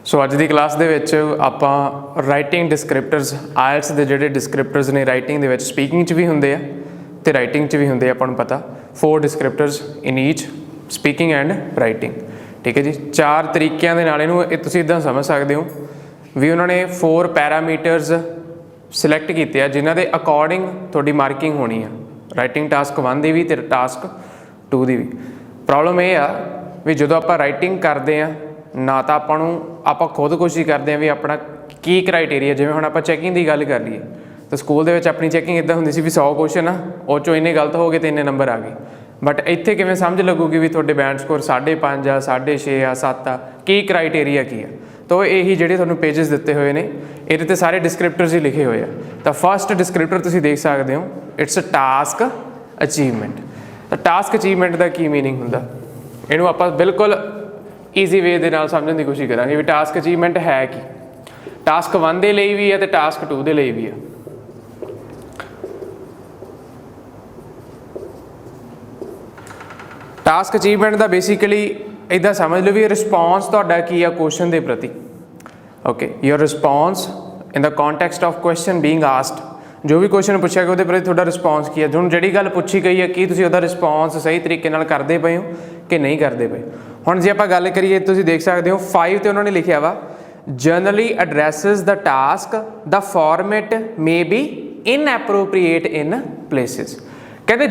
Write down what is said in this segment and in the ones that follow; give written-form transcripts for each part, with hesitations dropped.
सो अज की क्लास दे विच आपां writing descriptors IELTS के जोड़े डिस्क्रिप्टर्स ने राइटिंग दे विच स्पीकिंग च भी होंदे आ ते राइटिंग च भी होंदे आपां नूं पता 4 descriptors in each speaking and writing. ठीक है जी, 4 तरीकों के नाल इहनूं तुसीं इदां समझ सकते हो भी उन्होंने 4 पैरामीटर्स सिलैक्ट किए जिन्हां दे अकॉर्डिंग तुहाडी मार्किंग होनी है राइटिंग टास्क 1 की भी ते टास्क 2 की भी। प्रॉब्लम यह आ भी जो आपां राइटिंग करते हैं ना तो आप खुद कोशिश करते हैं भी अपना की क्राइटेरिया जिवें हुण आपां चैकिंग की गल कर लीए तो स्कूल दे विच अपनी चैकिंग इदां हुंदी सी भी 100 क्वेश्चन आ उह चों इन्ने गलत हो गए तो इन्ने नंबर आ गए। बट इत्थे किवें समझ लगूगी भी तुहाडे बैंड स्कोर 5.5 आ 6.5 आ 7 आ की क्राइटेरिया की है। तो यही जिहड़े तुहानूं पेजेस दिते हुए ने इहदे ते सारे डिस्क्रिप्टर्स ही लिखे हुए आ। तो फस्ट डिस्क्रिप्टर तुसीं देख सकते हो इट्स अ टास्क अचीवमेंट। तो टास्क अचीवमेंट का की मीनिंग हुंदा इहनूं आपां बिल्कुल ईजी वे दे नाल समझण की कोशिश करांगे भी टास्क अचीवमेंट है कि टास्क 1 के लिए भी है तो टास्क 2 के लिए भी है। टास्क अचीवमेंट का बेसिकली इदां समझ लो भी रिस्पॉन्स तुहाडा की है क्वेश्चन के प्रति। Okay, your response in the कॉन्टैक्सट of question being asked, जो भी क्वेश्चन पूछा गया उसके प्रति तुहाडा रिस्पॉन्स की है। हुण जिहड़ी गल पूछी गई है कि तुसीं उहदा रिस्पॉन्स सही तरीके नाल करदे पए हो कि नहीं करदे पए। हुण जे आपां गल करिए तुसीं देख सकते हो 5 ते उन्होंने लिखिया वा generally addresses the task the format may be inappropriate in places. कहते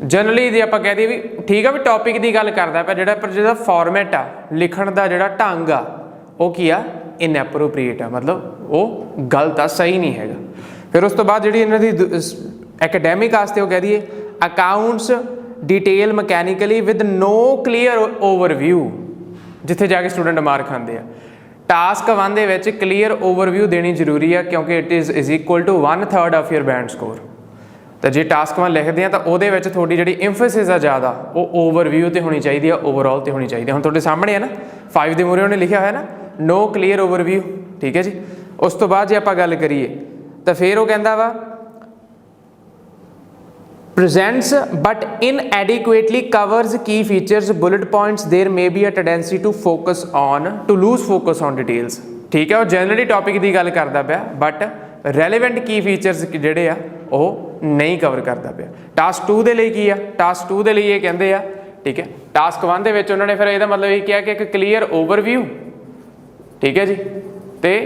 जनरली जे आपां कह दईए भी ठीक है भी टॉपिक की गल करदा पिया जिहड़ा पर जिहदा फॉर्मेट आ लिखण दा जिहड़ा ढंग आ वो की आ इनएप्रोप्रीएट आ, मतलब वो गलत आ सही नहीं हैगा। फिर उस तो बाद जिहड़ी इन्हां दी एकेडैमिक वास्ते वो कह दईए accounts detail mechanically with no clear overview, जिथे जाके स्टूडेंट मार खाते हैं। टास्क 1 दे विच क्लीयर ओवरव्यू देनी जरूरी है क्योंकि it is equal to 1/3 of your band score. तो जे टास्क 1 लिखते हैं तो वो थोड़ी जी इंफोसिस है ज़्यादा वो ओवरव्यू तो होनी चाहिए ओवरऑल तो होनी चाहिए। हम तुहाडे सामने है ना 5 के मूहरे उन्हें लिखा है ना नो क्लीयर ओवरव्यू। ठीक है जी, उस तो बाद जे आपां गल करिए तो फिर वो कहता वा presents but inadequately covers key features bullet points there may be a tendency to lose focus on details। ठीक है, वो जनरली टॉपिक की गल करता पाया बट रेलीवेंट की फीचर्स जिहड़े आ वो नहीं कवर करता पाया। टास्क 2 के लिए की आ टास्क 2 के लिए कहते हैं। ठीक है, टास्क 1 दे विच उन्होंने फिर ਇਹਦਾ मतलब ये किया कि एक क्लीयर ओवरव्यू, ठीक है जी, ते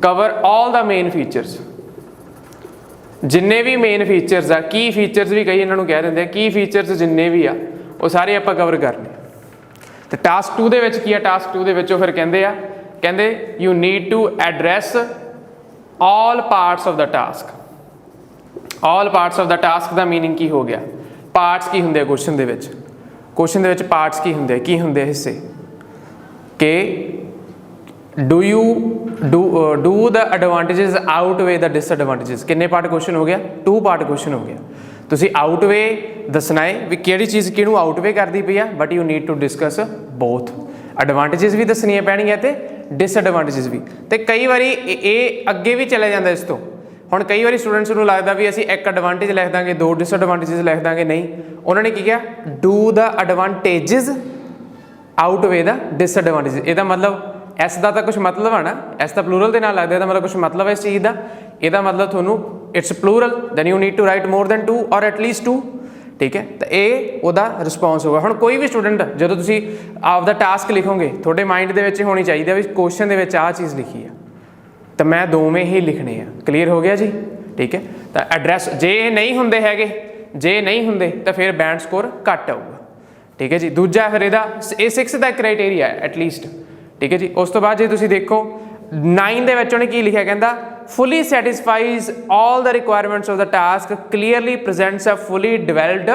cover all the main features, जिन्ने भी मेन फीचर्स आ की फीचर्स भी कई इन्होंने कह देंगे की फीचर्स जिन्ने भी आ वो सारे आप कवर करने। तो टास्क 2 के की है टास्क 2 के फिर कहते you need to address all parts of the task. All parts of the task का मीनिंग की हो गया, पार्ट्स की होंगे क्वेश्चन के पार्ट्स की होंगे हिस्से के do you do the advantages outweigh the disadvantages. किन्ने पार्ट क्वेश्चन हो गया 2 पार्ट क्वेश्चन हो गया। तुसी आउटवे दसना है भी किहड़ी चीज़ किहनूं आउटवे करती पई है but you need to discuss both. Advantages भी दसनियां पैणगियां ते डिसएडवांटेजेस भी। तो कई बारी ये अगे भी चले जाता इस तो हुण कई बार स्टूडेंट्स को लगता भी असीं एक एडवांटेज लिख देंगे 2 डिसएडवांटेजेस लिख देंगे, नहीं उन्होंने की किया do the advantages outweigh the disadvantages. इसदा मतलब इस का तो कुछ मतलब है ना, इस का प्लूरल के नाल लगता है मतलब कुछ मतलब है इस चीज़ का, यदा मतलब थोनू it's plural then you need to write more than 2 और एटलीस्ट 2। ठीक है, तो ये वह रिस्पॉन्स होगा। हुण कोई भी स्टूडेंट जो तुसी आपदा टास्क लिखोगे थोड़े माइंड के विच होनी चाहिए भी क्वेश्चन के विच आ चीज़ लिखी है तो मैं 2 में ही लिखने हैं। क्लीयर हो गया जी। ठीक है, तो एड्रैस जे नहीं होंगे है जे नहीं होंगे तो फिर बैंड स्कोर घट आऊगा। ठीक है जी, दूजा फिर यदा 6 का क्राइटेरिया है एटलीस्ट। ठीक है जी, उस तो बाद जे तुसी देखो 9 दे विच उन्हें की लिखा कहता fully satisfies all the requirements of the task clearly presents a fully developed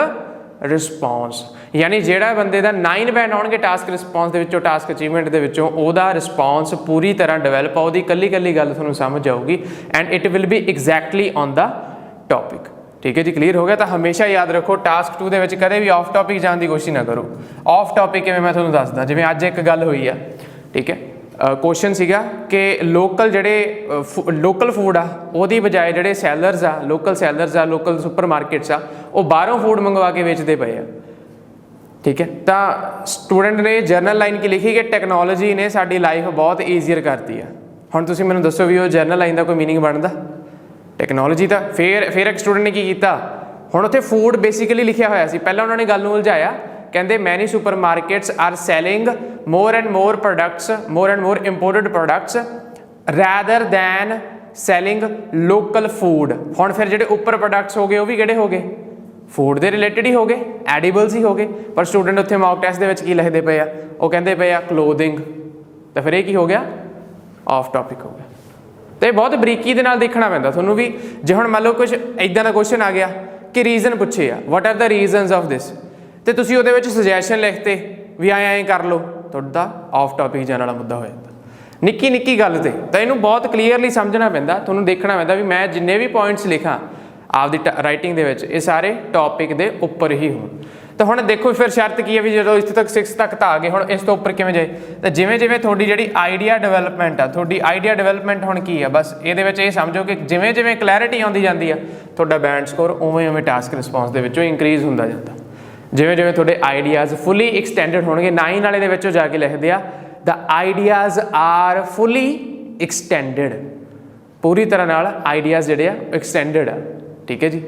response. यानी जिहड़ा बंदे दा 9 बैंड आउणगे टास्क रिस्पॉन्स दे विचों टास्क अचीवमेंट दे विचों ओहदा रिस्पॉन्स पूरी तरह डिवेल्प आ, ओहदी कल्ली कल्ली गल तुहानूं समझ आऊगी and it will be exactly on the topic. ठीक है जी, क्लीयर हो गया। तो हमेशा याद रखो टास्क 2 दे विच कदे भी ऑफ टॉपिक जाने की कोशिश ना करो। ऑफ टॉपिक किवें मैं तुहानूं दसदा, जिवें अज एक गल होई आ, ठीक है, क्वेश्चन सीगा कि लोकल जिहड़े लोकल फूड आ ओहदी बजाय जिहड़े सैलर्स आ लोकल सुपर मार्केट्स आ वो बाहरों फूड मंगवा के बेचते पे आ। ठीक है। तो स्टूडेंट ने जर्नल लाइन की लिखी कि टैक्नोलॉजी ने साडी लाइफ बहुत ईजीयर करती है। हुण तुसीं मैनूं दसो भी वो जर्नल लाइन का कोई मीनिंग बनता टैक्नोलॉजी का। फिर एक स्टूडेंट ने की किया, हुण उत्थे फूड बेसिकली लिखिया होया सी। पहलां उन्होंने गल नूं उलझाया, कहंदे many supermarkets are selling more and more products, more and more imported products rather than selling local food. हुण फिर जिहड़े उपर प्रोडक्ट्स हो गए वो भी किहड़े हो गए, फूड के रिलेटेड ही हो गए, एडिबल्स ही हो गए। पर स्टूडेंट उत्थे मॉक टेस्ट दे विच की लिखते पे आ, वो कहते पे आ क्लोथिंग। तो फिर ये की हो गया, ऑफ टॉपिक हो गया। तो ये बहुत बरीकी दे नाल देखना पैंदा तुहानूं भी। जे हुण मान लो कुछ इदां दा क्वेश्चन आ गया कि रीजन पुछे आ, what are the reasons of this, तो तुसीं उहदे विच सुजैशन लिखते भी ऐ कर लो, तुहाडा ऑफ टॉपिक जाण वाला मुद्दा हो जांदा। निक्की निक्की गल ते तो इहनूं बहुत क्लीयरली समझना पैंदा, तुहानूं देखना पैंदा भी मैं जिन्ने भी पॉइंट्स लिखां आपदी राइटिंग दे विच ये सारे टॉपिक दे उपर ही होण। तो हुण देखो फिर शर्त की है भी जो इत्थे तक 6 तक तो आ गए, हुण इस तो उपर किवें जाए। तो जिवें जिवें तुहाडी जिहड़ी आइडिया डिवेलपमेंट आ, तुहाडी आइडिया डिवेलपमेंट हुण की है, बस इहदे विच ये समझो कि जिवें जिवें क्लैरिटी आउंदी जांदी आ तुहाडा बैंड स्कोर उवें उवें टास्क रिस्पॉन्स दे विचों इंक्रीज़ हुंदा जांदा। जिवें जिवें तुहाडे आइडियाज़ फुली एक्सटेंडेड होणगे, 9 वाले दे विचों जाके लिखदे आ the ideas are fully extended, पूरी तरह नाल आइडियाज़ जिहड़े आ एक्सटेंडेड आ। ठीक है जी,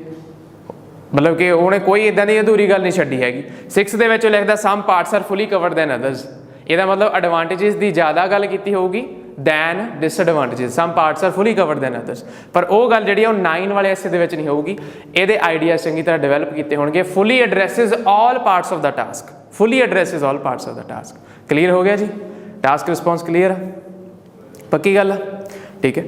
मतलब कि उन्हें कोई इदां दी अधूरी गल नहीं छड्डी हैगी। 6 दे विच लिखदा some parts are fully covered than others, ਇਹਦਾ मतलब एडवांटेजेस की ज़्यादा गल की होगी than disadvantages, some parts are fully covered than others. पर वो गल जी 9 वाले ऐसे दे विच नहीं होगी, ये आइडियाज़ चंगी तरह डिवेलप किए होंगे। Fully addresses all parts of the task, fully addresses all parts of the task. Clear हो गया जी, टास्क रिस्पॉन्स क्लीयर है, पक्की गल है। ठीक है,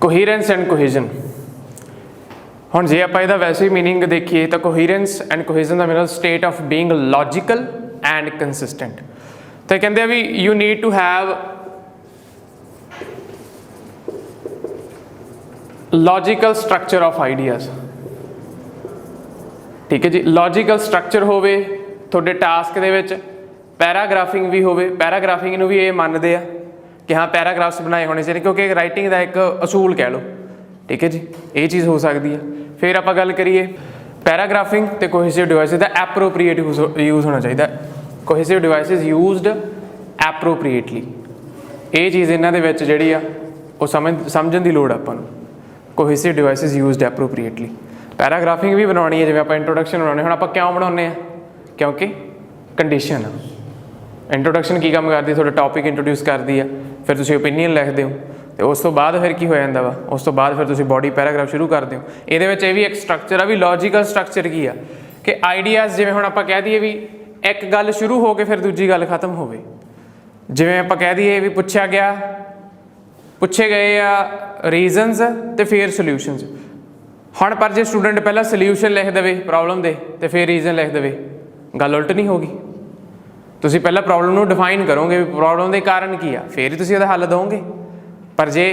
कोहीरेंस एंड कोहेजन। हुण जे आपां इहदा वैसे ही मीनिंग देखिए तो कोहीरेंस एंड कोहेजन का meaning state of being logical and consistent. तो कहते भी you need to have logical structure of ideas. ठीक है जी, लॉजिकल स्ट्रक्चर होवे तुहाडे टास्क दे विच, पैराग्राफिंग भी होवे, पैराग्राफिंग नूं भी ये मानते हैं कि हाँ पैराग्राफ्स बनाए होने चाहिए, क्योंकि राइटिंग का एक असूल कह लो। ठीक है जी, ये चीज़ हो सकती है। फिर आप गल करिए पैराग्राफिंग तो कोहेसिव डिवाइसिस का एप्रोप्रीएट यूज़ होना चाहिए। कोहेसिव डिवाइसिस यूजड एप्रोप्रीएटली, ये चीज़ इन्हां दे विच जिहड़ी आ वो समझण दी लोड़ आपां नूं। Cohesive devices used appropriately. Paragraphing भी बनानी है, जिवें आपां इंट्रोडक्शन बनाने, हुण आपां क्यों बनाउने आ, क्योंकि कंडीशन आ। इंट्रोडक्शन की काम करती, थोड़ा टॉपिक इंट्रोड्यूस करती है, फिर तुसीं ओपीनियन लिखते हो, तो उस तो बाद फिर की हो जाता वा, उस तो बाद फिर तुसीं बॉडी पैराग्राफ शुरू करते हो। ये भी एक स्ट्रक्चर आ, भी लॉजिकल स्ट्रक्चर की आ कि आइडियाज़ जिवें हुण आपां कह दईए भी एक गल शुरू हो के फिर दूजी गल खत्म होवे। जिवें आपां कह दईए भी पुछे गए आ रीजनस तो फिर सल्यूशनस। हुण पर जे स्टूडेंट पहला सल्यूशन लिख देवे प्रॉब्लम दे तो फिर रीजन लिख देवे, गल उल्ट नहीं होगी। तुसीं पहला प्रॉब्लम नूं डिफाइन करोगे भी प्रॉब्लम के कारण की आ, फिर ही तुसीं उहदा हल दोगे। पर जे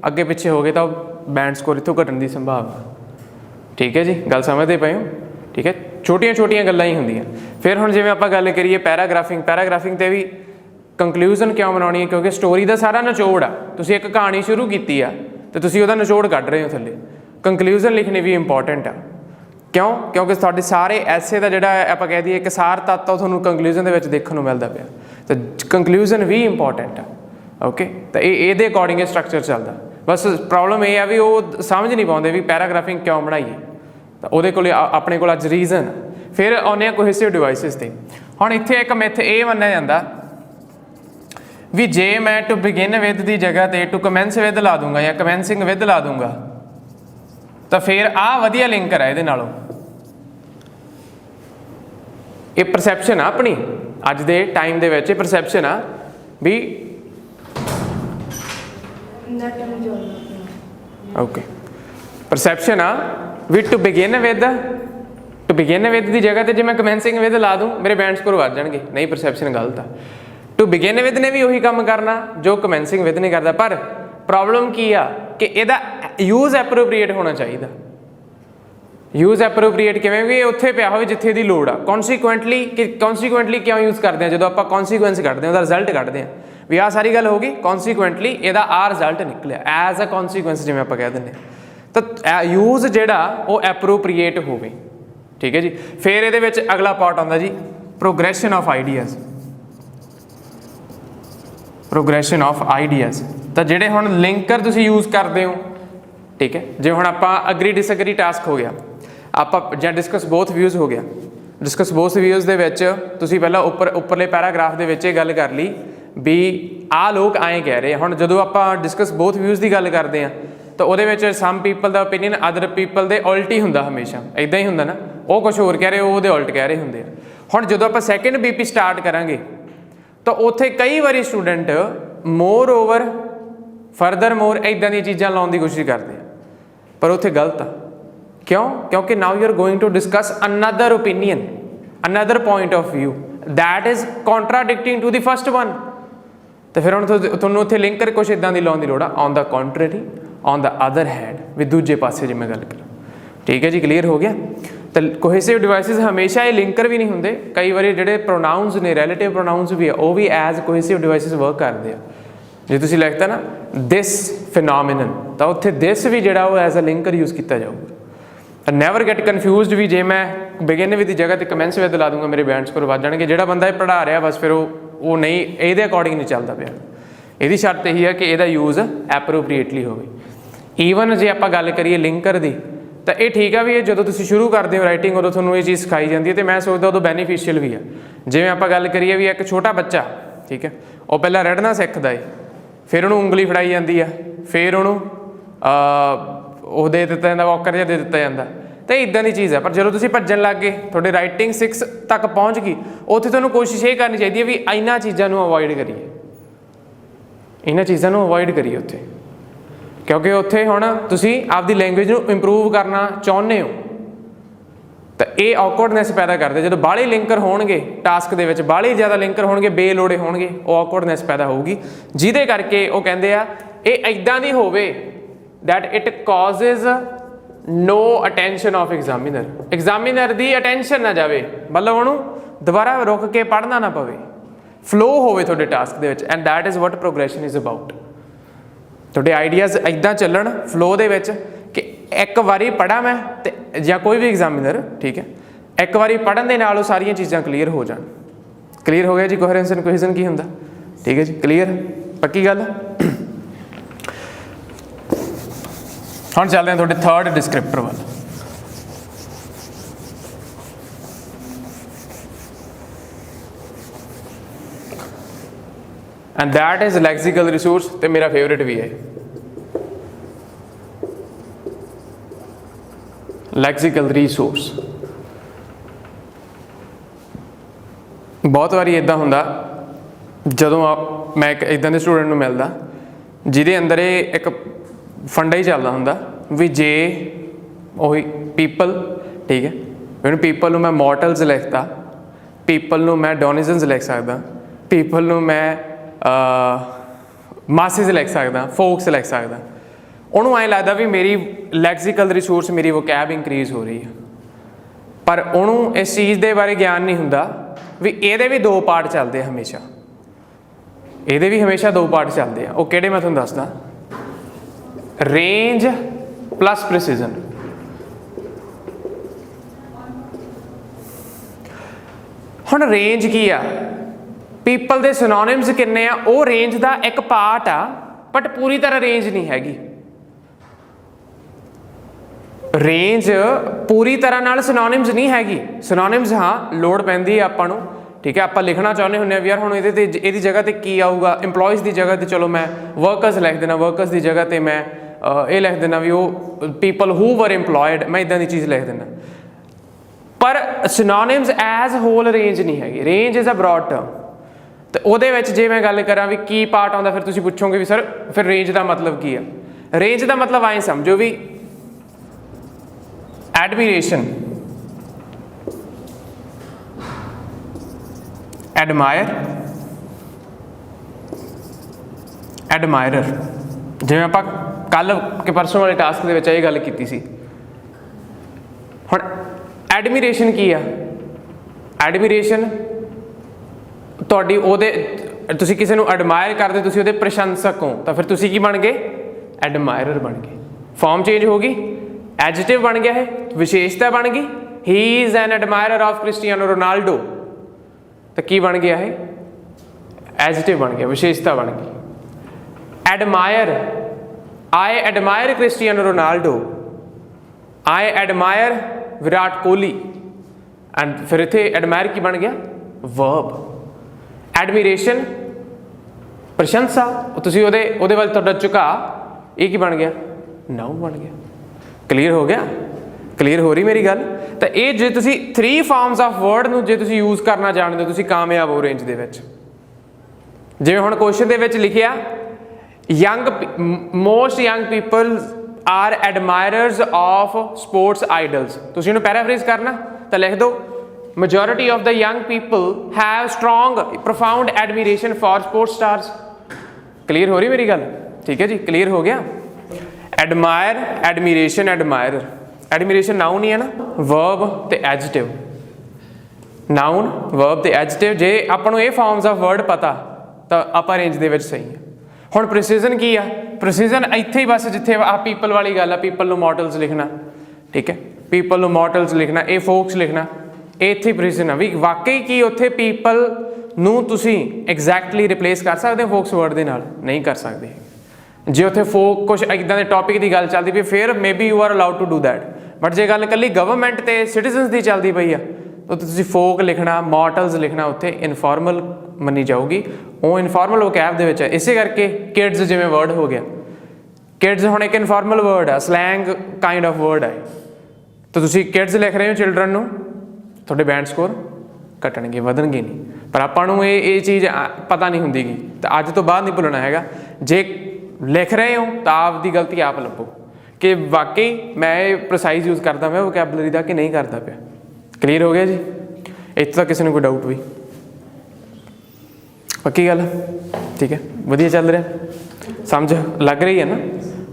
अगे पिछे हो गए तो बैंड स्कोर इत्थों घटन की संभावना। ठीक है जी, गल समझते पे हो। ठीक है, छोटिया छोटिया गल्लां ही होंदियां। फिर हुण जिवें आपां गल करिए पैराग्राफिंग, पैराग्राफिंग ते भी कंकलूजन क्यों बनानी है, क्योंकि स्टोरी का सारा निचोड़ आ। तुसीं एक कहानी शुरू की आ तो तुसीं उहदा निचोड़ कढ रहे हो थल्ले, कंकलूजन लिखनी भी इंपॉर्टेंट आ। क्यों, क्योंकि तुहाडे सारे ऐसे का जिहड़ा आपां कह दईए एक सार तत्त तुहानूं कंकलूजन दे विच देखण नूं मिलदा पिया, तो कंकलूजन भी इंपॉर्टेंट आ। ओके, तो ये अकॉर्डिंग स्ट्रक्चर चलता। बस प्रॉब्लम यह है भी वो समझ नहीं पाते भी पैराग्राफिंग क्यों बनाइए, तो वो अपने को अज रीजन। फिर आने कोहेसिव डिवाइसिस ते। हुण इत्थे एक मिथ ये मन्निया जाता भी जे मैं टू बिगिन विद की जगह ते टू कमेंस विद ला दूंगा या कमेंसिंग विद ला दूंगा तो फिर आ वधिया लिंकर है, ये नालों ये परसैप्शन आ अपनी अज दे टाइम दे विच, परसैप्शन आ भी ओके, परसैप्शन आ भी टू बिगिन विद की जगह ते जे मैं कमेंसिंग विद ला दूँ मेरे बैंड स्कोर वध जाणगे। नहीं, परसैप्शन गलत आ। टू बिगिन विद ने भी उही काम करना जो कमेंसिंग विद नहीं करता। पर प्रॉब्लम की आ कि इहदा यूज एप्रोप्रीएट होना चाहिए। यूज एप्रोप्रीएट किवें भी उत्थे पिया होवे जिथे दी लोड़ आ। कॉन्सीक्वेंटली क्यों यूज करते हैं? जो आप कॉन्सीक्वेंस कढ़ते हैं उसका रिजल्ट कढ़ते हैं भी आ सारी गल होगी कॉन्सीक्वेंटली इहदा आ रिजल्ट निकलिया एज अ कॉन्सीक्वेंस जिवें आपां कह दिंदे तो यूज जिहड़ा वो एप्रोप्रीएट होवे। ठीक है जी। फिर इहदे विच अगला पार्ट आउंदा जी progression of ideas. Progression of ideas तो जिहड़े हुण लिंकर तुसीं यूज करदे हो, ठीक है, जे हुण आपां अग्री डिसअग्री टास्क हो गया, आपां जां डिस्कस बोथ व्यूज़ हो गया। डिस्कस बोथ व्यूज़ दे विच तुसीं पहलां उपरले पैराग्राफ दे विच गल कर ली भी आ लोग आए कह रहे। हुण जदों आपां डिस्कस बोथ व्यूज़ की गल करते हैं तो वो सम पीपल का ओपीनियन अदर पीपल के उल्ट ही होंदा, हमेशा इदां ही होंदा ना, वो कुछ होर कह रहे वो उल्ट कह रहे होंदे। हुण जदों आपां सैकेंड बीपी स्टार्ट करांगे तो उत्थे कई बारी स्टूडेंट मोर ओवर फरदर मोर इदां दी चीज़ां लाउण दी कोशिश करते हैं, पर उत्थे गलत आ। क्यों? क्योंकि now you are going to discuss another opinion, another point of view that is contradicting to the first one. तो फिर हम तुहानूं उत्थे लिंकर कुछ इदां दी लाउण दी लोड़ आ। On the contrary on the other hand भी दूजे पासे जिवें गल करा। ठीक है जी, क्लीयर हो गया। तो कोहेसिव डिवाइसिस हमेशा ये लिंकर भी नहीं होंदे, कई बार जिहड़े प्रोनाउंस ने रैलेटिव प्रोनाउंस भी है वो भी एज कोहेसिव डिवाइसिस वर्क करते हैं। जे तुसीं लिखता ना दिस फिनोमिनन तो उत्थे दिस भी जिहड़ा वो एज अ लिंकर यूज़ किया जाऊगा। नैवर गेट कन्फ्यूज़ड भी जे मैं बिगिन विद दी जगह ते कमेंस विद ला दूंगा मेरे बैंड स्कोर वध जाणगे। जिहड़ा बंदा ये पढ़ा रहा बस फिर वो नहीं इहदे अकॉर्डिंग नहीं चलता पिया। इहदी शर्त यही है कि इहदा यूज़ एप्रोप्रीएटली होवे। ईवन जे आपां गल करिए लिंकर दी तो ये ठीक है भी जो तुम शुरू करते हो राइटिंग उदों थोड़ा ये चीज़ सिखाई जाती है तो मैं सोचता उदों बेनीफिशियल भी है। जिवें आपां गल करिए भी एक छोटा बच्चा, ठीक है, वो पहला रढ़ना सीखता है, फिर उन्होंने उंगली फड़ाई जाती है, फिर उन्होंने दे दिता जाता वॉकर जिहा दे दिता जाता, तो इदां की चीज़ है। पर जो तुम भजन लग गए थोड़ी राइटिंग 6 तक पहुँच गई उत्थे तुहानूं कोशिश ये करनी चाहिए भी इन्हां चीज़ों को अवॉइड करिए, इन्हां चीज़ों को अवॉइड करिए उत्थे, क्योंकि उत्थे हुण तुसीं आपदी लैंगुएज नूं इंप्रूव करना चाहुंदे हो तो ये ऑकवर्डनैस पैदा करदे। जो बाहले लिंकर होणगे टास्क दे विच बाहले ज़्यादा लिंकर होणगे बेलोड़े होणगे वो ऑकवर्डनैस पैदा होगी, जिहदे करके वो कहंदे आ ये इदां दी होवे that it causes no attention of examiner. Examiner की अटैंशन ना जाए, मतलब उन्होंने दोबारा रुक के पढ़ना ना पवे, फ्लो होवे तुहाडे task they which. And that is what progression is about. तुहाडे आइडियाज़ इदां चलन फ्लो दे विच कि एक बारी पढ़ा मैं ते या कोई भी एग्जामिनर, ठीक है, एक बारी पढ़न दे नाल सारियां चीज़ां क्लीयर हो जाण। क्लीयर हो गया जी कोहेरेंस एंड कोहेजन की हुंदा? ठीक है जी, क्लीयर पक्की गल। हुण चलदे हां तुहाडे थर्ड डिस्क्रिप्टर वाल। And that is lexical resource, तो मेरा फेवरेट भी है लैक्सिकल रिसोर्स। बहुत बारी इदां हुंदा जदों मैं एक इदां दे स्टूडेंट नूं मिलदा जिहदे अंदर एक फंडा ही चलदा हुंदा भी जे ओही पीपल, ठीक है, मैनूं पीपल नूं मैं मॉर्टल्स लिखता, पीपल नूं मैं डोनिजन्स लिख सकदा, पीपल नूं मैं मासिस लिख सकदा, फोक्स लिख सकदा। उन्होंने ऐ लगता भी मेरी लैक्सिकल रिसोर्स मेरी वोकैब इंक्रीज़ हो रही है, पर उन्होंने इस चीज़ के बारे ज्ञान नहीं हुंदा भी ये भी 2 पार्ट चलते हैं हमेशा, ये भी हमेशा 2 पार्ट चलते हैं। वो किहड़े मैं तुहानूं दसदा, रेंज प्लस प्रिसीजन। हुण रेंज की आ, पीपल के सिनोनिम्स किन्ने आ, वो रेंज का एक पार्ट आ, बट पूरी तरह रेंज नहीं हैगी। रेंज पूरी तरह नाल सिनोनिम्स नहीं हैगी। सिनोनिम्स हाँ लोड़ पैंदी है आपां नूं, ठीक है, आप लिखना चाहते होंगे भी यार हुण इहदी जगह ते की आऊगा, इंप्लॉयज़ की जगह ते चलो मैं वर्कर्स लिख देना, वर्कर्स की जगह ते मैं ये लिख देना भी वो पीपल हू वर इंप्लॉयड, मैं इदां दी चीज़ लिख देना। पर सिनोनिम्स एज होल रेंज नहीं हैगी। Range is a broad term. तो ਉਹਦੇ ਵਿੱਚ ਜੇ मैं गल करा भी की पार्ट आउंदा, फिर तुसीं पुछोगे भी सर फिर रेंज का मतलब की है। रेंज का मतलब आए समझो भी एडमिरेशन, एडमायर, एडमायरर, जिवें आपां ਕੱਲ ਕਿ ਪਰਸੋਂ ਵਾਲੇ ਟਾਸਕ ਦੇ ਵਿੱਚ ਇਹ ਗੱਲ ਕੀਤੀ ਸੀ। ਹੁਣ ਐਡਮੀਰੇਸ਼ਨ ਕੀ ਆ? ਐਡਮੀਰੇਸ਼ਨ ਤੁਹਾਡੀ ਉਹਦੇ, ਤੁਸੀਂ ਕਿਸੇ ਨੂੰ ਐਡਮਾਇਰ ਕਰਦੇ, ਤੁਸੀਂ ਉਹਦੇ ਪ੍ਰਸ਼ੰਸਕ ਹੋ, ਤਾਂ ਫਿਰ ਤੁਸੀਂ ਕੀ ਬਣ ਗਏ? ਐਡਮਾਇਰਰ ਬਣ ਗਏ। ਫਾਰਮ ਚੇਂਜ ਹੋ ਗਈ, ਐਡਜੈਕਟਿਵ ਬਣ ਗਿਆ ਹੈ, ਵਿਸ਼ੇਸ਼ਤਾ ਬਣ ਗਈ। He is an admirer of Cristiano Ronaldo, ਤਾਂ ਕੀ ਬਣ ਗਿਆ ਇਹ? ਐਡਜੈਕਟਿਵ ਬਣ ਗਿਆ, ਵਿਸ਼ੇਸ਼ਤਾ ਬਣ ਗਈ। Admire, I admire Cristiano Ronaldo, I admire Virat Kohli, and ਫਿਰ ਇੱਥੇ ਐਡਮਾਇਰ ਕੀ ਬਣ ਗਿਆ? ਵਰਬ। ਐਡਮੀਰੇਸ਼ਨ ਪ੍ਰਸ਼ੰਸਾ, ਤੁਸੀਂ ਉਹਦੇ ਵੱਲ ਤੁਹਾਡਾ ਝੁਕਾਅ, ਇਹ ਕੀ ਬਣ ਗਿਆ? ਨਾਉਨ ਬਣ ਗਿਆ। ਕਲੀਅਰ ਹੋ ਗਿਆ? ਕਲੀਅਰ ਹੋ ਰਹੀ ਮੇਰੀ ਗੱਲ? ਤਾਂ ਇਹ ਜੇ ਤੁਸੀਂ 3 ਫਾਰਮਸ ਆਫ ਵਰਡ ਨੂੰ ਜੇ ਤੁਸੀਂ ਯੂਜ਼ ਕਰਨਾ ਜਾਣਦੇ ਹੋ, ਤੁਸੀਂ ਕਾਮਯਾਬ ਹੋ ਰੇਂਜ ਦੇ ਵਿੱਚ। ਜਿਵੇਂ ਹੁਣ ਕੁਐਸਚਨ ਦੇ ਵਿੱਚ ਲਿਖਿਆ, most young people are admirers of sports idols. ਤੁਸੀਂ ਇਹਨੂੰ ਪੈਰਾਫਰੇਜ਼ ਕਰਨਾ ਤਾਂ ਲਿਖ ਦਿਓ, majority of the young people have strong profound admiration for sports stars। clear ਹੋ ਰਹੀ ਮੇਰੀ ਗੱਲ? ਠੀਕ ਹੈ ਜੀ, clear ਹੋ ਗਿਆ। admire, admiration, admirer, admiration noun ਹੀ ਹੈ ਨਾ, verb ਤੇ adjective, noun, verb ਤੇ adjective। ਜੇ ਆਪਾਂ ਨੂੰ ਇਹ forms of word ਪਤਾ ਤਾਂ ਆਪਾਂ ਰੇਂਜ ਦੇ ਵਿੱਚ ਸਹੀ ਹੈ। ਹੁਣ precision ਕੀ ਆ? precision ਇੱਥੇ ਹੀ ਬਸ ਜਿੱਥੇ ਆ people ਵਾਲੀ ਗੱਲ ਆ, people ਨੂੰ mortals ਲਿਖਣਾ, ਠੀਕ ਹੈ, people ਨੂੰ mortals ਲਿਖਣਾ, ਇਹ folks ਲਿਖਣਾ, ਇਹ ਇੱਥੇ ਪ੍ਰੀਸਿਜ਼ਨ ਆ ਵੀ ਵਾਕਈ ਕੀ ਉੱਥੇ ਪੀਪਲ ਨੂੰ ਤੁਸੀਂ ਐਗਜ਼ੈਕਟਲੀ ਰਿਪਲੇਸ ਕਰ ਸਕਦੇ ਹੋ ਫੋਕਸ ਵਰਡ ਦੇ ਨਾਲ? ਨਹੀਂ ਕਰ ਸਕਦੇ। ਜੇ ਉੱਥੇ ਫੋਕ ਕੁਛ ਇੱਦਾਂ ਦੇ ਟੌਪਿਕ ਦੀ ਗੱਲ ਚੱਲਦੀ ਪਈ ਫਿਰ maybe you are allowed to do that, but ਜੇ ਗੱਲ ਇਕੱਲੀ ਗਵਰਨਮੈਂਟ ਤੇ ਸਿਟੀਜ਼ਨਸ ਦੀ ਚੱਲਦੀ ਪਈ ਆ ਤਾਂ ਤੁਸੀਂ ਫੋਕ ਲਿਖਣਾ, ਮੋਰਟਲਸ ਲਿਖਣਾ, ਉੱਥੇ ਇਨਫੋਰਮਲ ਮੰਨੀ ਜਾਊਗੀ। ਉਹ ਇਨਫੋਰਮਲ ਵੋਕੈਬ ਦੇ ਵਿੱਚ ਹੈ। ਇਸੇ ਕਰਕੇ ਕਿਡਸ ਜਿਵੇਂ ਵਰਡ ਹੋ ਗਿਆ, ਕਿਡਸ ਹੁਣ ਇੱਕ ਇਨਫੋਰਮਲ ਵਰਡ ਆ, ਸਲੈਂਗ ਕਾਈਂਡ ਆਫ ਵਰਡ ਹੈ। ਤਾਂ ਤੁਸੀਂ ਕਿਡਸ ਲਿਖ ਰਹੇ ਹੋ ਚਿਲਡਰਨ ਨੂੰ, ਤੁਹਾਡੇ ਬੈਂਡ ਸਕੋਰ ਘਟਣਗੇ, ਵਧਣਗੇ ਨਹੀਂ। ਪਰ ਆਪਾਂ ਨੂੰ ਇਹ ਚੀਜ਼ ਪਤਾ ਨਹੀਂ ਹੁੰਦੀ ਗੀ, ਤਾਂ ਅੱਜ ਤੋਂ ਬਾਅਦ ਨਹੀਂ ਭੁੱਲਣਾ ਹੈਗਾ। ਜੇ ਲਿਖ ਰਹੇ ਹੋ ਤਾਂ ਆਪ ਦੀ ਗਲਤੀ ਆਪ ਲੱਭੋ ਕਿ ਵਾਕਈ ਮੈਂ ਇਹ ਪ੍ਰਸਾਈਜ਼ ਯੂਜ਼ ਕਰਦਾ ਮੈਂ ਵੋਕੈਬਲਰੀ ਦਾ ਕਿ ਨਹੀਂ ਕਰਦਾ ਪਿਆ। ਕਲੀਅਰ ਹੋ ਗਿਆ ਜੀ? ਇੱਥੇ ਤਾਂ ਕਿਸੇ ਨੂੰ ਕੋਈ ਡਾਊਟ ਵੀ? ਪੱਕੀ ਗੱਲ? ਠੀਕ ਹੈ, ਵਧੀਆ ਚੱਲ ਰਿਹਾ, ਸਮਝ ਲੱਗ ਰਹੀ ਹੈ ਨਾ?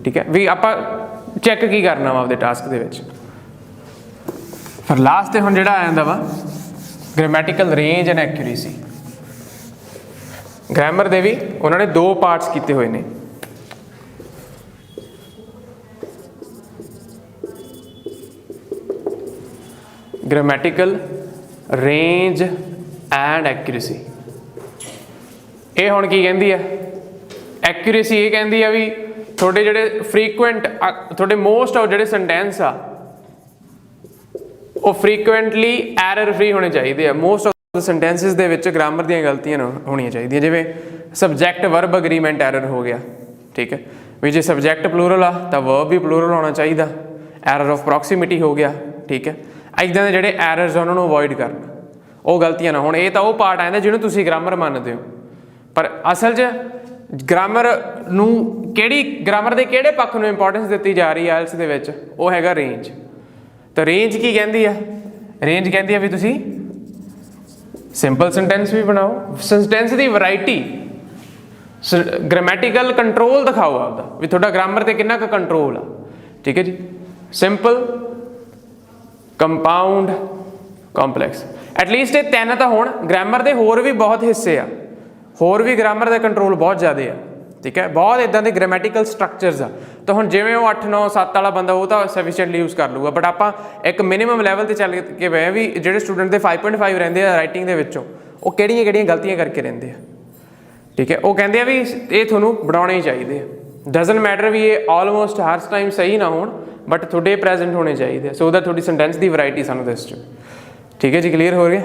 ਠੀਕ ਹੈ ਵੀ ਆਪਾਂ ਚੈੱਕ ਕੀ ਕਰਨਾ ਵਾ ਆਪਦੇ ਟਾਸਕ ਦੇ ਵਿੱਚ। ਫਿਰ ਲਾਸਟ ਤੇ ਹੁਣ ਜਿਹੜਾ ਆ ਜਾਂਦਾ ਵਾ grammatical range and accuracy. Grammar ਦੇ ਵੀ ਉਹਨਾਂ ਨੇ 2 ਪਾਰਟਸ ਕੀਤੇ ਹੋਏ ਨੇ। Grammatical range and accuracy. ਇਹ ਹੁਣ ਕੀ ਕਹਿੰਦੀ ਆ? ਐਕਿਊਰੇਸੀ ਇਹ ਕਹਿੰਦੀ ਆ ਵੀ ਤੁਹਾਡੇ ਜਿਹੜੇ ਫ੍ਰੀਕੁਐਂਟ, ਤੁਹਾਡੇ ਮੋਸਟ ਆਫ ਜਿਹੜੇ ਸੈਂਟੈਂਸ ਆ ਉਹ ਫ੍ਰੀਕੁਐਂਟਲੀ ਐਰਰ ਫ੍ਰੀ ਹੋਣੇ ਚਾਹੀਦੇ ਆ। ਮੋਸਟ ਆਫ ਦ ਸੈਂਟੈਂਸਿਸ ਦੇ ਵਿੱਚ ਗ੍ਰਾਮਰ ਦੀਆਂ ਗਲਤੀਆਂ ਹੋਣੀਆਂ ਚਾਹੀਦੀਆਂ। ਜਿਵੇਂ ਸਬਜੈਕਟ ਵਰਬ ਅਗਰੀਮੈਂਟ ਐਰਰ ਹੋ ਗਿਆ, ਠੀਕ ਹੈ ਵੀ ਜੇ ਸਬਜੈਕਟ ਪਲੂਰਲ ਆ ਤਾਂ ਵਰਬ ਵੀ ਪਲੂਰਲ ਹੋਣਾ ਚਾਹੀਦਾ। ਐਰਰ ਆਫ ਪ੍ਰੋਕਸੀਮਿਟੀ ਹੋ ਗਿਆ, ਠੀਕ ਹੈ। ਇੱਦਾਂ ਦੇ ਜਿਹੜੇ ਐਰਰਸ ਉਹਨਾਂ ਨੂੰ ਅਵੋਇਡ ਕਰਨਾ, ਉਹ ਗਲਤੀਆਂ ਨਾ ਹੁਣ। ਇਹ ਤਾਂ ਉਹ ਪਾਰਟ ਆਉਂਦਾ ਜਿਹਨੂੰ ਤੁਸੀਂ ਗ੍ਰਾਮਰ ਮੰਨਦੇ ਹੋ, ਪਰ ਅਸਲ 'ਚ ਗ੍ਰਾਮਰ ਨੂੰ ਗ੍ਰਾਮਰ ਦੇ ਕਿਹੜੇ ਪੱਖ ਨੂੰ ਇੰਪੋਰਟੈਂਸ ਦਿੱਤੀ ਜਾ ਰਹੀ ਹੈ ਆਇਲਸ ਦੇ ਵਿੱਚ? ਉਹ ਹੈਗਾ ਰੇਂਜ। ਤਾਂ ਰੇਂਜ ਕੀ ਕਹਿੰਦੀ ਆ? ਰੇਂਜ ਕਹਿੰਦੀ ਆ ਵੀ ਤੁਸੀਂ ਸਿੰਪਲ ਸੈਂਟੈਂਸ ਵੀ ਬਣਾਓ, ਸੈਂਟੈਂਸ ਦੀ ਵੈਰਾਈਟੀ, ਗ੍ਰਾਮੈਟੀਕਲ ਕੰਟਰੋਲ ਦਿਖਾਓ ਆਪਦਾ ਵੀ ਤੁਹਾਡਾ ਗ੍ਰਾਮਰ ਤੇ ਕਿੰਨਾ ਕੁ ਕੰਟਰੋਲ ਆ, ਠੀਕ ਹੈ ਜੀ। ਸਿੰਪਲ, ਕੰਪਾਊਂਡ, ਕੰਪਲੈਕਸ, ਐਟਲੀਸਟ ਇਹ 3 ਤਾਂ ਹੋਣ। ਗ੍ਰਾਮਰ ਦੇ ਹੋਰ ਵੀ ਬਹੁਤ ਹਿੱਸੇ ਆ, ਹੋਰ ਵੀ ਗ੍ਰਾਮਰ ਦਾ ਕੰਟਰੋਲ ਬਹੁਤ ਜ਼ਿਆਦਾ ਆ, ਠੀਕ ਹੈ। ਬਹੁਤ ਇੱਦਾਂ ਦੇ ਗ੍ਰਾਮੈਟੀਕਲ ਸਟਰਕਚਰਸ ਆ। ਤਾਂ ਹੁਣ ਜਿਵੇਂ ਉਹ 8 9 7 ਵਾਲਾ ਬੰਦਾ ਉਹ ਤਾਂ ਸਫੀਸ਼ੀਐਂਟਲੀ ਯੂਜ਼ ਕਰ ਲੂਗਾ, ਬਟ ਆਪਾਂ ਇੱਕ ਮਿਨੀਮਮ ਲੈਵਲ ਤੇ ਚੱਲ ਕੇ ਪਏ ਵੀ ਜਿਹੜੇ ਸਟੂਡੈਂਟ ਦੇ 5.5 ਰਹਿੰਦੇ ਆ ਰਾਈਟਿੰਗ ਦੇ ਵਿੱਚੋਂ, ਉਹ ਕਿਹੜੀਆਂ ਗਲਤੀਆਂ ਕਰਕੇ ਰਹਿੰਦੇ ਆ, ਠੀਕ ਹੈ। ਉਹ ਕਹਿੰਦੇ ਆ ਵੀ ਇਹ ਤੁਹਾਨੂੰ ਬਣਾਉਣੇ ਹੀ ਚਾਹੀਦੇ ਆ। ਡਜ਼ਨਟ ਮੈਟਰ ਵੀ ਇਹ ਆਲਮੋਸਟ ਹਰ ਟਾਈਮ ਸਹੀ ਨਾ ਹੋਣ, ਬਟ ਤੁਹਾਡੇ ਪ੍ਰੈਜ਼ੈਂਟ ਹੋਣੇ ਚਾਹੀਦੇ ਆ, ਸੋ ਦੈਟ ਤੁਹਾਡੀ ਸੈਂਟੈਂਸ ਦੀ ਵੈਰਾਈਟੀ ਸਾਨੂੰ ਦੱਸ ਦਿਓ, ਠੀਕ ਹੈ ਜੀ। ਕਲੀਅਰ ਹੋ ਗਿਆ?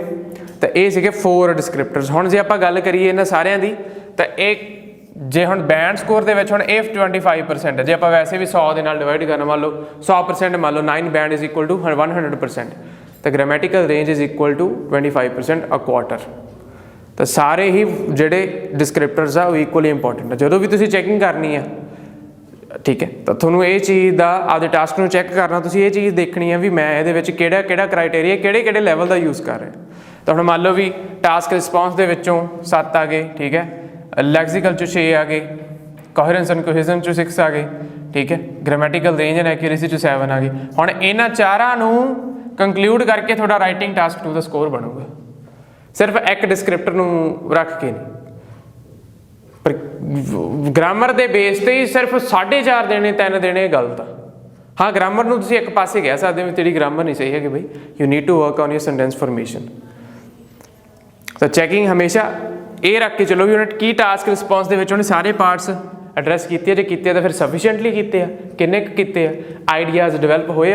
ਤਾਂ ਇਹ ਸੀਗੇ 4 ਡਿਸਕ੍ਰਿਪਟਰਸ। ਹੁਣ ਜੇ ਆਪਾਂ ਗੱਲ ਕਰੀਏ ਇਹਨਾਂ ਸਾਰਿਆਂ ਦੀ, ਤਾਂ ਇਹ ਜੇ ਹੁਣ ਬੈਂਡ ਸਕੋਰ ਦੇ ਵਿੱਚ ਹੁਣ ਇਹ 25% ਹੈ। ਜੇ ਆਪਾਂ ਵੈਸੇ ਵੀ 100 ਦੇ ਨਾਲ ਡਿਵਾਈਡ ਕਰਨਾ, ਮੰਨ ਲਓ 100% ਮੰਨ ਲਓ 9 ਬੈਂਡ ਇਜ਼ ਇਕੁਅਲ ਟੂ 100%, ਤਾਂ grammatical range is equal to 25%, a quarter. ਤਾਂ ਸਾਰੇ ਹੀ ਜਿਹੜੇ ਡਿਸਕ੍ਰਿਪਟਰਸ ਆ ਉਹ ਇਕੁਅਲੀ ਇੰਪੋਰਟੈਂਟ ਆ ਜਦੋਂ ਵੀ ਤੁਸੀਂ ਚੈਕਿੰਗ ਕਰਨੀ ਆ, ਠੀਕ ਹੈ। ਤਾਂ ਤੁਹਾਨੂੰ ਇਹ ਚੀਜ਼ ਦਾ ਆਪਦੇ ਟਾਸਕ ਨੂੰ ਚੈੱਕ ਕਰਨਾ, ਤੁਸੀਂ ਇਹ ਚੀਜ਼ ਦੇਖਣੀ ਆ ਵੀ ਮੈਂ ਇਹਦੇ ਵਿੱਚ ਕਿਹੜਾ ਕ੍ਰਾਈਟੇਰੀਆ, ਕਿਹੜੇ ਲੈਵਲ ਦਾ ਯੂਜ਼ ਕਰ ਰਿਹਾ। ਤਾਂ ਹੁਣ ਮੰਨ ਲਓ ਵੀ ਟਾਸਕ ਰਿਸਪੌਂਸ ਦੇ ਵਿੱਚੋਂ 7 ਆ ਗਏ, ਠੀਕ ਹੈ। ਲੈਕਸੀਕਲ 'ਚ 6 ਆ ਗਏ, ਕੋਹਰੈਂਸ ਐਂਡ ਕੋਹੀਜ਼ਨ 'ਚ 6 ਆ ਗਏ, ठीक है ग्रामेटिकल रेंज एंड एक्यूरेसी च 7 आ गई हुण इन्हां चारां नूं कंक्लूड करके थोड़ा राइटिंग टास्क 2 का स्कोर बनूगा सिर्फ एक डिस्क्रिप्टर नूं रख के नहीं पर ग्रामर के बेस ते ही सिर्फ 4.5 देने 3 देने गलत आ हाँ ग्रामर नूं तुसीं एक पासे कह सकते हो तेरी ग्रामर नहीं सही है कि बई you need to work on your sentence formation तो चैकिंग हमेशा ये रख के चलो भी उन्हें की टास्क रिस्पॉन्स दे विच उन्हें सारे पार्ट्स एड्रैस किए जे किए तो फिर सफिशिएंटली किए किन्ने किए आइडियाज़ डिवेलप होए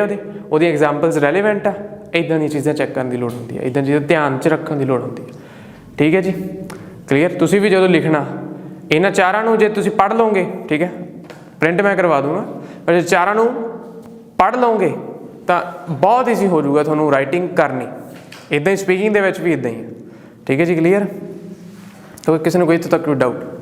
वो एग्जाम्पल्स रैलीवेंट आ इदां दी चीज़ां चैक करने की लोड़ होंदी है इदां चीज़ां ध्यान च रखने की लोड़ होंदी है ठीक है जी क्लीयर तुसीं भी जो लिखना इन्हां चारां नूं जे तुसीं पढ़ लोगे ठीक है प्रिंट मैं करवा दूंगा पर जे चारां नूं पढ़ लोगे तो बहुत ईजी हो जाऊगा थोनों राइटिंग करनी इदां ही स्पीकिंग दे विच भी इदां ही है ठीक है जी क्लीयर तो किसी को कोई इत्थों तक कोई डाउट